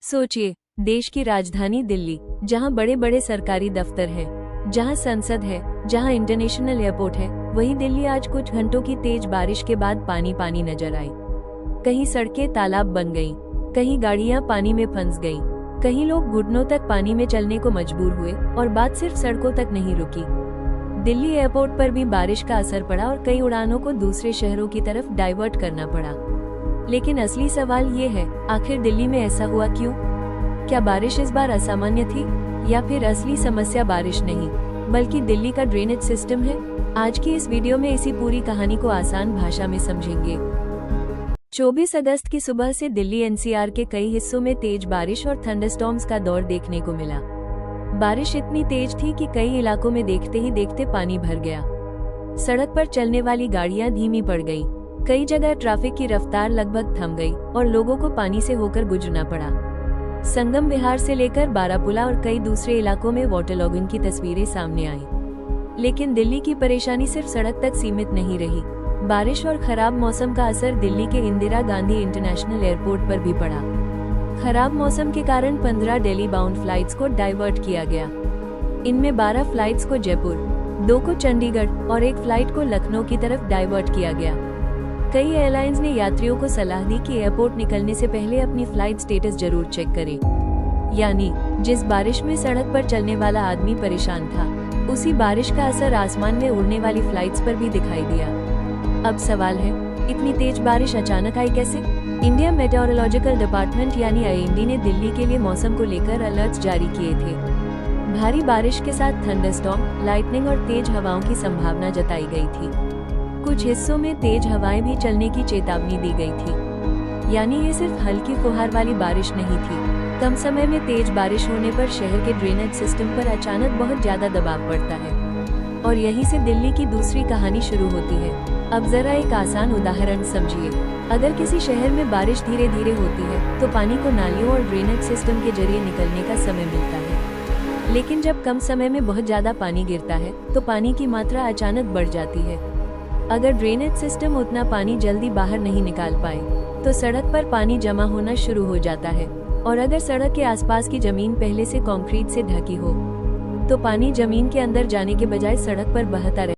सोचिए, देश की राजधानी दिल्ली, जहां बड़े बड़े सरकारी दफ्तर हैं, जहां संसद है, जहां इंटरनेशनल एयरपोर्ट है, वही दिल्ली आज कुछ घंटों की तेज बारिश के बाद पानी पानी नजर आई। कहीं सड़कें तालाब बन गईं, कहीं गाड़ियां पानी में फंस गईं, कहीं लोग घुटनों तक पानी में चलने को मजबूर हुए। और बात सिर्फ सड़कों तक नहीं रुकी, दिल्ली एयरपोर्ट पर भी बारिश का असर पड़ा और कई उड़ानों को दूसरे शहरों की तरफ डाइवर्ट करना पड़ा। लेकिन असली सवाल ये है, आखिर दिल्ली में ऐसा हुआ क्यों? क्या बारिश इस बार असामान्य थी, या फिर असली समस्या बारिश नहीं बल्कि दिल्ली का ड्रेनेज सिस्टम है? आज की इस वीडियो में इसी पूरी कहानी को आसान भाषा में समझेंगे। 24 अगस्त की सुबह से दिल्ली एनसीआर के कई हिस्सों में तेज बारिश और थंडरस्टॉर्म्स का दौर देखने को मिला। बारिश इतनी तेज थी कि कई इलाकों में देखते ही देखते पानी भर गया। सड़क पर चलने वाली गाड़ियां धीमी पड़ गईं, कई जगह ट्रैफिक की रफ्तार लगभग थम गई और लोगों को पानी से होकर गुजरना पड़ा। संगम विहार से लेकर बारापुला और कई दूसरे इलाकों में वाटरलॉगिंग की तस्वीरें सामने आईं। लेकिन दिल्ली की परेशानी सिर्फ सड़क तक सीमित नहीं रही। बारिश और खराब मौसम का असर दिल्ली के इंदिरा गांधी इंटरनेशनल एयरपोर्ट पर भी पड़ा। खराब मौसम के कारण 15 दिल्ली बाउंड फ्लाइट्स को डाइवर्ट किया गया। इनमें 12 फ्लाइट्स को जयपुर, 2 को चंडीगढ़ और 1 फ्लाइट को लखनऊ की तरफ डाइवर्ट किया गया। कई एयरलाइंस ने यात्रियों को सलाह दी कि एयरपोर्ट निकलने से पहले अपनी फ्लाइट स्टेटस जरूर चेक करें। यानी जिस बारिश में सड़क पर चलने वाला आदमी परेशान था, उसी बारिश का असर आसमान में उड़ने वाली फ्लाइट्स पर भी दिखाई दिया। अब सवाल है, इतनी तेज बारिश अचानक आई कैसे? इंडिया मेटेओरोलॉजिकल डिपार्टमेंट यानी आईएमडी ने दिल्ली के लिए मौसम को लेकर अलर्ट्स जारी किए थे। भारी बारिश के साथ थंडरस्टॉर्म, लाइटनिंग और तेज हवाओं की संभावना जताई गई थी। कुछ हिस्सों में तेज हवाएं भी चलने की चेतावनी दी गई थी। यानी ये सिर्फ हल्की फुहार वाली बारिश नहीं थी। कम समय में तेज बारिश होने पर शहर के ड्रेनेज सिस्टम पर अचानक बहुत ज्यादा दबाव पड़ता है, और यहीं से दिल्ली की दूसरी कहानी शुरू होती है। अब जरा एक आसान उदाहरण समझिए। अगर किसी शहर में बारिश धीरे धीरे होती है तो पानी को नालियों और ड्रेनेज सिस्टम के जरिए निकलने का समय मिलता है। लेकिन जब कम समय में बहुत ज्यादा पानी गिरता है तो पानी की मात्रा अचानक बढ़ जाती है। अगर ड्रेनेज सिस्टम उतना पानी जल्दी बाहर नहीं निकाल पाए तो सड़क पर पानी जमा होना शुरू हो जाता है, और अगर सड़क के आसपास की जमीन पहले से कंक्रीट से ढकी हो तो पानी जमीन के अंदर जाने के बजाय सड़क पर बहता